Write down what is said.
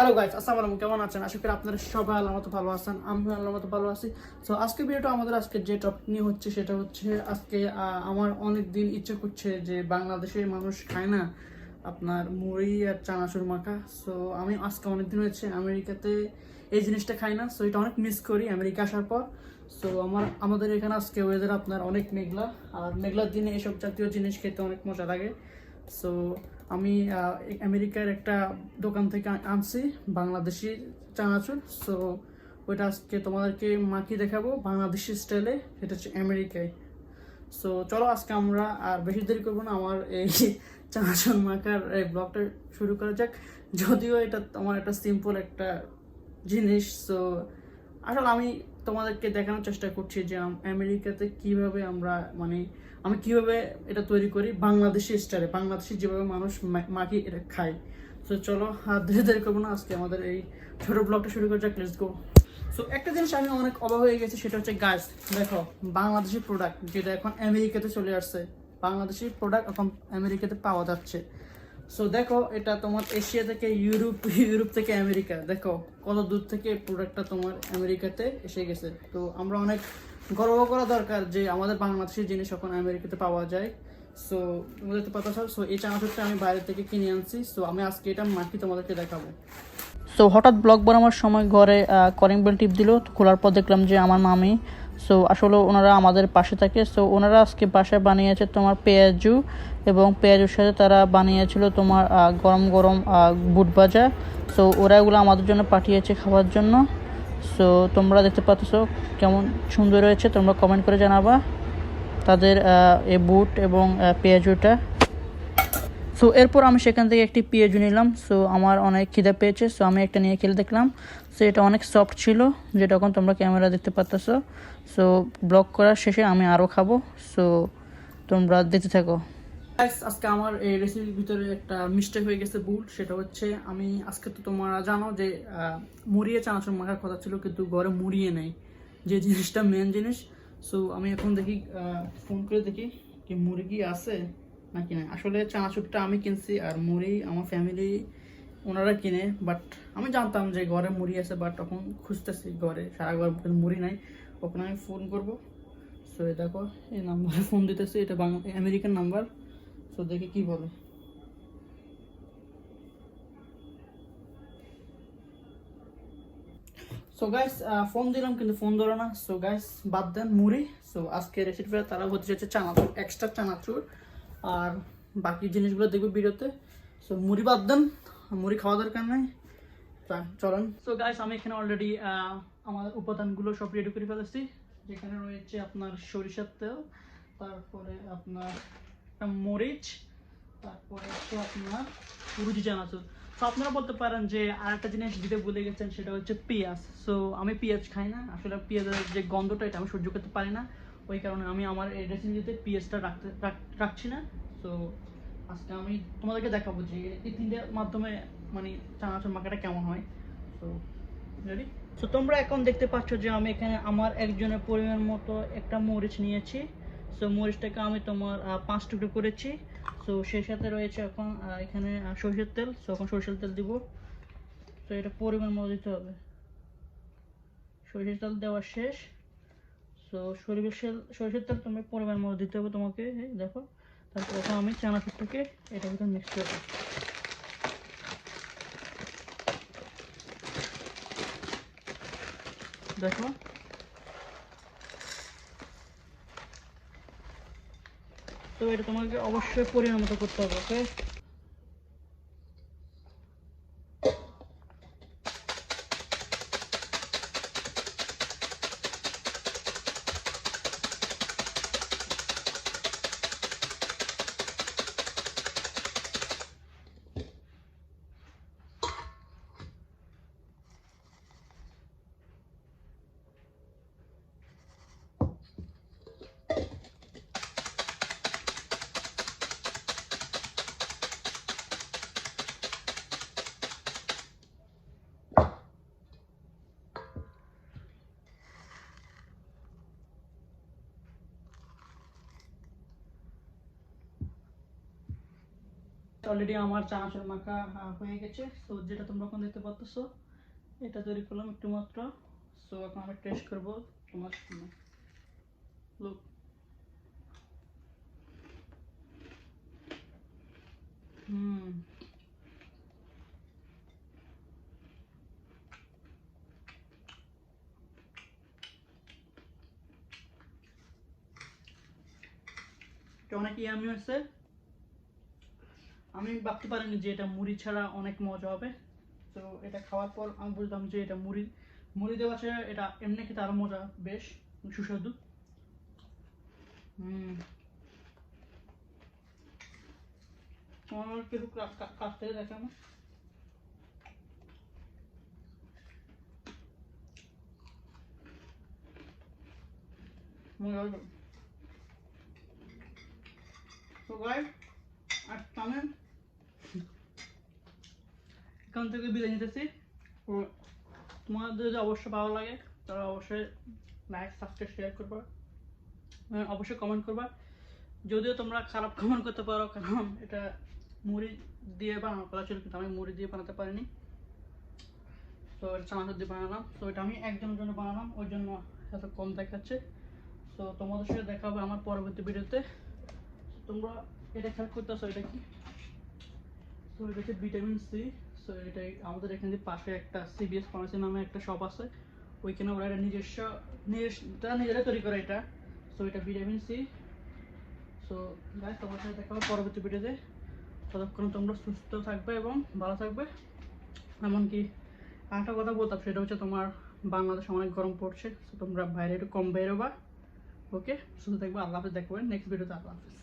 Hello guys, আসসালামু আলাইকুম। কেমন আছেন? আশা করি আপনারা সবাই আল্লাহর মতো ভালো আছেন। আমি আল্লাহর মতো ভালো আছি। সো আজকে ভিডিওটা আমাদের আজকে যে টপিক নিয়ে হচ্ছে সেটা হচ্ছে আজকে আমার অনেক দিন ইচ্ছে করছে যে বাংলাদেশের মানুষ খায় না আপনার মুড়ি আর চানাচুর মাখা। সো আমি আজকে অনেকদিন হয়েছে আমেরিকাতে এই জিনিসটা খাই না। সো এটা অনেক মিস করি আমেরিকা আসার পর। সো আমাদের এখানে আজকে ওয়েদার আপনার অনেক মেঘলা, আর মেঘলার দিনে এসব জাতীয় জিনিস খেতে অনেক মজা লাগে। সো আমি আমেরিকার একটা দোকান থেকে আনছি বাংলাদেশি চানাচুর। সো ওইটা আজকে তোমাদেরকে মাখিয়ে দেখাবো বাংলাদেশি স্টাইলে, সেটা হচ্ছে আমেরিকায়। সো চলো আজকে আমরা আর বেশি দেরি করবো না, আমার এই চানাচুর মাখার এই ব্লগটা শুরু করা যাক। যদিও এটা আমার একটা সিম্পল একটা জিনিস। সো আসলে আমি তোমাদেরকে দেখানোর চেষ্টা করছি যে আমেরিকাতে কিভাবে আমরা আমি কিভাবে এটা তৈরি করি বাংলাদেশি স্টাইলে, বাংলাদেশি যেভাবে মানুষ মাখি এটা খায়। তো চলো আর ধীরে ধীরে করবো না, আজকে আমাদের এই ছোট ব্লগটা শুরু করা যাক। Let's go. সো একটা জিনিস আমি অনেক অবাক হয়ে গেছি, সেটা হচ্ছে গাছ। দেখো, বাংলাদেশি প্রোডাক্ট যেটা এখন আমেরিকাতে চলে আসছে, বাংলাদেশি প্রোডাক্ট এখন আমেরিকাতে পাওয়া যাচ্ছে। সো দেখো, এটা তোমার এশিয়া থেকে ইউরোপ থেকে আমেরিকা, দেখো কত দূর থেকে প্রোডাক্টটা তোমার আমেরিকাতে এসে গেছে। তো আমরা অনেক গর্ব করা দরকার যে আমাদের বাংলাদেশের জিনিস এখন আমেরিকাতে পাওয়া যায়। সো তোমরা দেখতে পাচ্ছ। সো এই চানাচুরটা আমি বাইরে থেকে কিনে আনছি। সো আমি আজকে এটা মাখি তোমাদেরকে দেখাবো। সো হঠাৎ ব্লগ বানানোর সময় ঘরে কলিং বেল টিপ দিল, খোলার পর দেখলাম যে আমার মামি। সো আসলে ওনারা আমাদের পাশে থাকে। সো ওনারা আজকে বাসায় বানিয়েছে তোমার পেঁয়াজু, এবং পেঁয়াজুর সাথে তারা বানিয়েছিল তোমার গরম গরম বুট ভাজা। সো ওরা এগুলো আমাদের জন্য পাঠিয়েছে খাওয়ার জন্য। সো তোমরা দেখতে পাচ্ছ কেমন সুন্দর হয়েছে, তোমরা কমেন্ট করে জানাবা তাদের এই বুট এবং পেঁয়াজুটা। সো এরপর আমি সেখান থেকে একটি পেঁয়াজু নিলাম। সো আমার অনেক খিদে পেয়েছে, সো আমি একটা নিয়ে খেলে দেখলাম। সো এটা অনেক সফট ছিল, যেটা এখন তোমরা ক্যামেরা দেখতে পাচ্ছ। সো ব্লগ করার শেষে আমি আরও খাবো। সো তোমরা দেখতে থাকো। আজকে আমার এই রেসিপির ভিতরে একটা মিস্টেক হয়ে গেছে, ভুল। সেটা হচ্ছে আমি আজকে তো তোমরা জানো যে মুড়িয়ে চানাচুর মাখার কথা ছিল, কিন্তু ঘরে মুড়িয়ে নেই, যে জিনিসটা মেন জিনিস। সো আমি এখন দেখি, ফোন করে দেখি কি মুরগি আছে নাকি না। আসলে চানাচুরটা আমি কিনছি আর মুড়ি আমার ফ্যামিলি ওনারা কিনে। বাট আমি জানতাম যে ঘরে মুড়ি আছে, বাট তখন খুঁজতেছি ঘরে, সারা ঘর মুড়ি নাই। ওখানে আমি ফোন করবো। সো এই দেখো, এই নাম্বারে ফোন দিতেছি, এটা আমেরিকান নাম্বার। সো দেখি কি বলে। সো গাইস, ফোন দিলাম কিন্তু ফোন ধরো না। সো গাইস, বাদ দেন মুড়ি। সো আজকে রেসিপিটা তারা হচ্ছে হচ্ছে চানাচুর, এক্সট্রা চানাচুর, আর বাকি জিনিসগুলো দেখবো ভিডিওতে। সো মুড়ি বাদ দেন, মুড়ি খাওয়া দরকার নেই, চলেন। সো গাইস, আমি এখানে অলরেডি আমার উপাদানগুলো সব রেডি করে ফেলেছি। যেখানে রয়েছে আপনার সরিষার তেল, তারপরে আপনার মরিচ, তারপরে হচ্ছে আপনার রুজি চানাচুর। তো আপনারা বলতে পারেন যে আরেকটা জিনিস দিতে ভুলে গেছেন, সেটা হচ্ছে পেঁয়াজ। সো আমি পেঁয়াজ খাই না, আসলে পেঁয়াজের যে গন্ধটা এটা আমি সহ্য করতে পারি না। ওই কারণে আমি আমার এই রেসিপিতে পেঁয়াজটা রাখছি না। সো আজকে আমি তোমাদেরকে দেখাবো যে এই তিনটের মাধ্যমে চানাচুর মাখাটা কেমন হয়। So ready. সো তোমরা এখন দেখতে পাচ্ছ যে আমি এখানে আমার একজনের পরিমাণ মতো একটা মরিচ নিয়েছি। সো মরিচটাকে আমি তোমার 5 টুকরো করেছি। সো সেই সাথে রয়েছে এখন এখানে সরষের তেল। সো এখন সরষের তেল দিব। তো এটা পরিমাণ মতো দিতে হবে। সরষের তেল দেওয়া শেষ। সো সরষের তেল তুমি পরিমাণ মতো দিতে হবে তোমাকে, দেখো। তারপর এখন আমি চানাচুরটাকে এটার ভিতরে মিক্স করবো। দেখো, তো এটা তোমাকে অবশ্যই পরিমাণ মতো করতে হবে। ওকে, অলরেডি আমার চানাচুর মাখা হয়ে গেছে। সো যেটা তোমরা এখন দেখতে পাচ্ছ এটা তৈরি করলাম একটু মাত্র। সো এখন আমি টেস্ট করবো তোমার সামনে। লুক, হুম, এটা অনেক ইয়ামি হয়েছে। আমি ভাবতে পারিনি যে এটা মুড়ি ছাড়া অনেক মজা হবে। তো এটা খাওয়ার পর আমি বুঝলাম যে এটা মুড়ি মুড়ি দেওয়া ছাড়া এটা এমনি খেতে আরো মজা, বেশ সুস্বাদু। হুম, তোমার কিছু কাছ থেকে দেখে আমার মজা হবে। তো গাইস, আজকে আমি এখান থেকে বিদায় নিতেছি। তো তোমাদের যদি অবশ্যই ভালো লাগে তাহলে অবশ্যই লাইক সাবস্ক্রাইব শেয়ার করবা, অবশ্যই কমেন্ট করবা। যদিও তোমরা খারাপ কমেন্ট করতে পারো, কারণ এটা মুড়ি দিয়ে বানানো কথা ছিল কিন্তু আমি মুড়ি দিয়ে বানাতে পারিনি। তো এটা চানাচুর দিয়ে বানালাম। তো এটা আমি একজনের জন্য বানালাম, ওই জন্য এত কম দেখাচ্ছে। তো তোমাদের সাথে দেখা হবে আমার পরবর্তী ভিডিওতে। তোমরা এটা খেয়াল করতেছো এটা কি? তো এটা হচ্ছে ভিটামিন সি। সো এটা আমাদের এখানে পাশে একটা সিবিএস ফার্মেসি নামে একটা শপ আছে, ওইখানে ওরা এটা তারা নিজেরা তৈরি করে এটা। সো এটা ভিটামিন সি। সো গাইস, তোমার সাথে দেখা হবে পরবর্তী ভিডিওতে। ততক্ষণ তোমরা সুস্থ থাকবে এবং ভালো থাকবে। এমনকি আরেকটা কথা বলতাম, সেটা হচ্ছে তোমার বাংলাদেশে অনেক গরম পড়ছে, তো তোমরা বাইরে একটু কম বেরোবা। ওকে, সুস্থ থাকবে। আল্লাহ হাফেজ, দেখবেন নেক্সট ভিডিওতে। আল্লাহ হাফেজ।